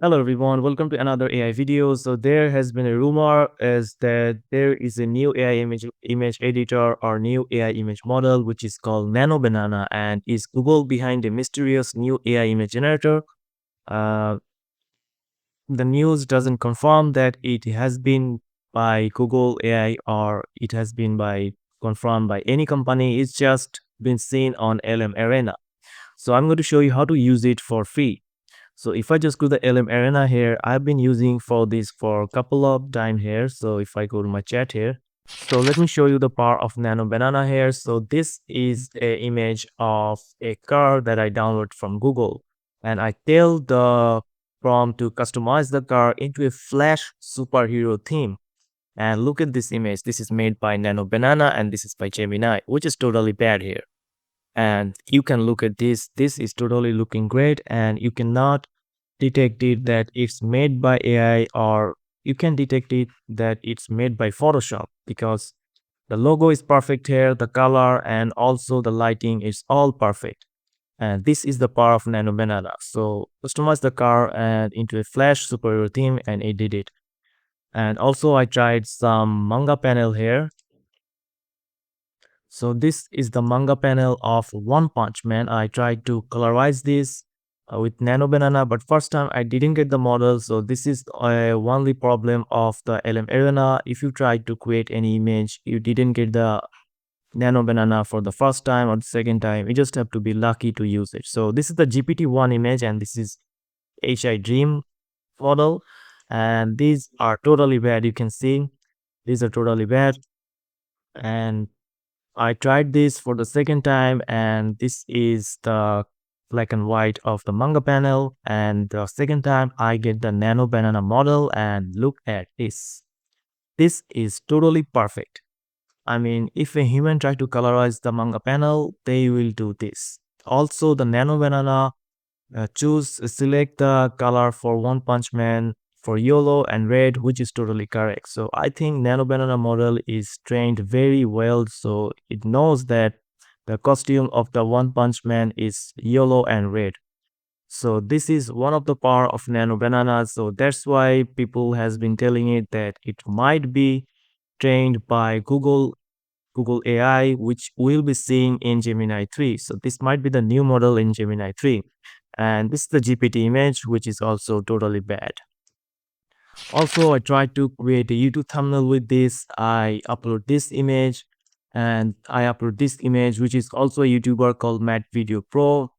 Hello everyone, welcome to another AI video. So there has been a rumor as that there is a new AI image editor or new AI image model which is called Nano Banana, and is Google behind a mysterious new AI image generator. Uh, the news doesn't confirm that it has been by Google AI or it has been by confirmed by any company. It's just been seen on LM Arena. So I'm going to show you how to use it for free. So if I just go to the LM Arena here, I've been using for this for a couple of time here. So if I go to my chat here, so let me show you the power of Nano Banana here. So this is a image of a car that I download from Google, and I tell the prompt to customize the car into a Flash superhero theme. And look at this image. This is made by Nano Banana and this is by Gemini, which is totally bad here. And you can look at this. This is totally looking great, and you cannot detect it that it's made by AI, or you can detect it that it's made by Photoshop, because the logo is perfect here, the color and also the lighting is all perfect. And this is the power of Nano Banana. So customize the car and into a Flash superhero theme, and it did it. And also I tried some manga panel here. So this is the manga panel of One Punch Man. I tried to colorize this with Nano Banana, but first time I didn't get the model. So this is a only problem of the LM Arena. If you try to create any image, you didn't get the Nano Banana for the first time or the second time. You just have to be lucky to use it. So this is the GPT-1 image, and this is HI Dream model. And these are totally bad. You can see these are totally bad. And I tried this for the second time, and this is the black and white of the manga panel. And the second time I get the Nano Banana model, and look at this. This is totally perfect. I mean, if a human try to colorize the manga panel, they will do this. Also, the Nano Banana select the color for One Punch Man for yellow and red, which is totally correct. So I think Nano Banana model is trained very well, so it knows that the costume of the One Punch Man is yellow and red. So this is one of the power of Nano Banana. So that's why people has been telling it that it might be trained by Google AI, which we'll be seeing in Gemini 3. So this might be the new model in Gemini 3. And this is the GPT image, which is also totally bad. Also, I tried to create a YouTube thumbnail with this. I upload this image, and I upload this image, which is also a YouTuber called Matt Video Pro.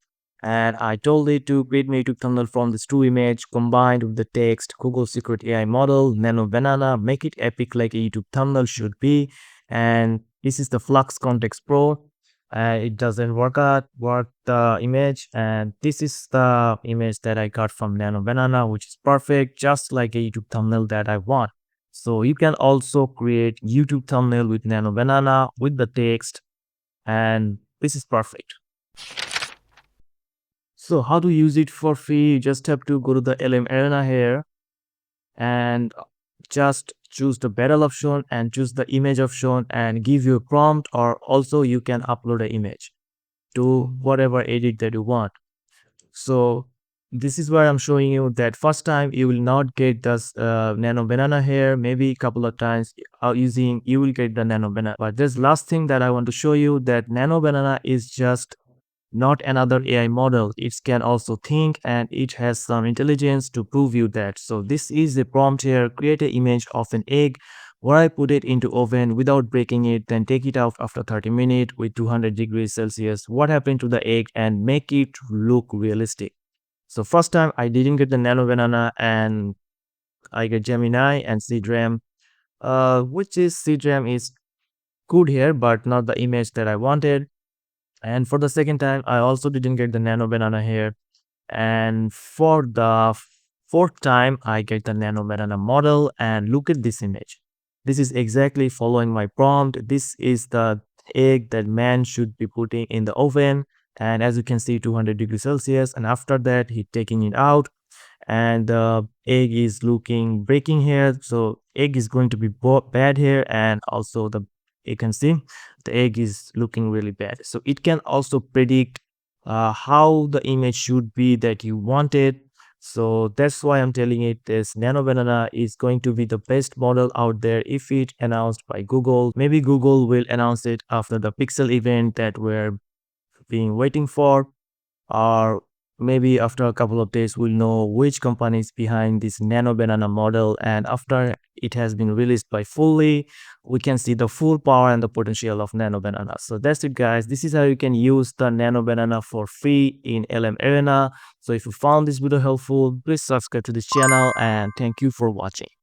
And I told it to create my YouTube thumbnail from this two image combined with the text, Google Secret AI model, Nano Banana, make it epic like a YouTube thumbnail should be. And this is the Flux Context Pro. It doesn't work the image, and this is the image that I got from Nano Banana, which is perfect, just like a YouTube thumbnail that I want. So you can also create YouTube thumbnail with Nano Banana with the text, and this is perfect. So how to use it for free? You just have to go to the LM Arena here and just choose the battle option and choose the image option and give you a prompt, or also you can upload an image to whatever edit that you want. So this is where I'm showing you that first time you will not get this Nano Banana here. Maybe a couple of times using you will get the Nano Banana. But this last thing that I want to show you, that Nano Banana is just not another AI model. It can also think, and it has some intelligence to prove you that. So this is a prompt here: create an image of an egg where I put it into oven without breaking it, then take it out after 30 minutes with 200 degrees Celsius. What happened to the egg, and make it look realistic. So first time I didn't get the Nano Banana, and I get Gemini and CDRAM, which is CDRAM is good here, but not the image that I wanted. And for the second time, I also didn't get the Nano Banana here. And for the fourth time, I get the Nano Banana model, and look at this image. This is exactly following my prompt. This is the egg that man should be putting in the oven. And as you can see, 200 degrees Celsius. And after that, he taking it out, and the egg is looking breaking here. So egg is going to be bad here, and also the you can see the egg is looking really bad. So it can also predict how the image should be that you wanted. So that's why I'm telling it this Nano Banana is going to be the best model out there if it announced by Google. Maybe Google will announce it after the Pixel event that we're being waiting for, or maybe after a couple of days we'll know which company is behind this Nano Banana model, and after it has been released by fully, we can see the full power and the potential of Nano Banana. So that's it guys, this is how you can use the Nano Banana for free in LM Arena. So if you found this video helpful, please subscribe to this channel and thank you for watching.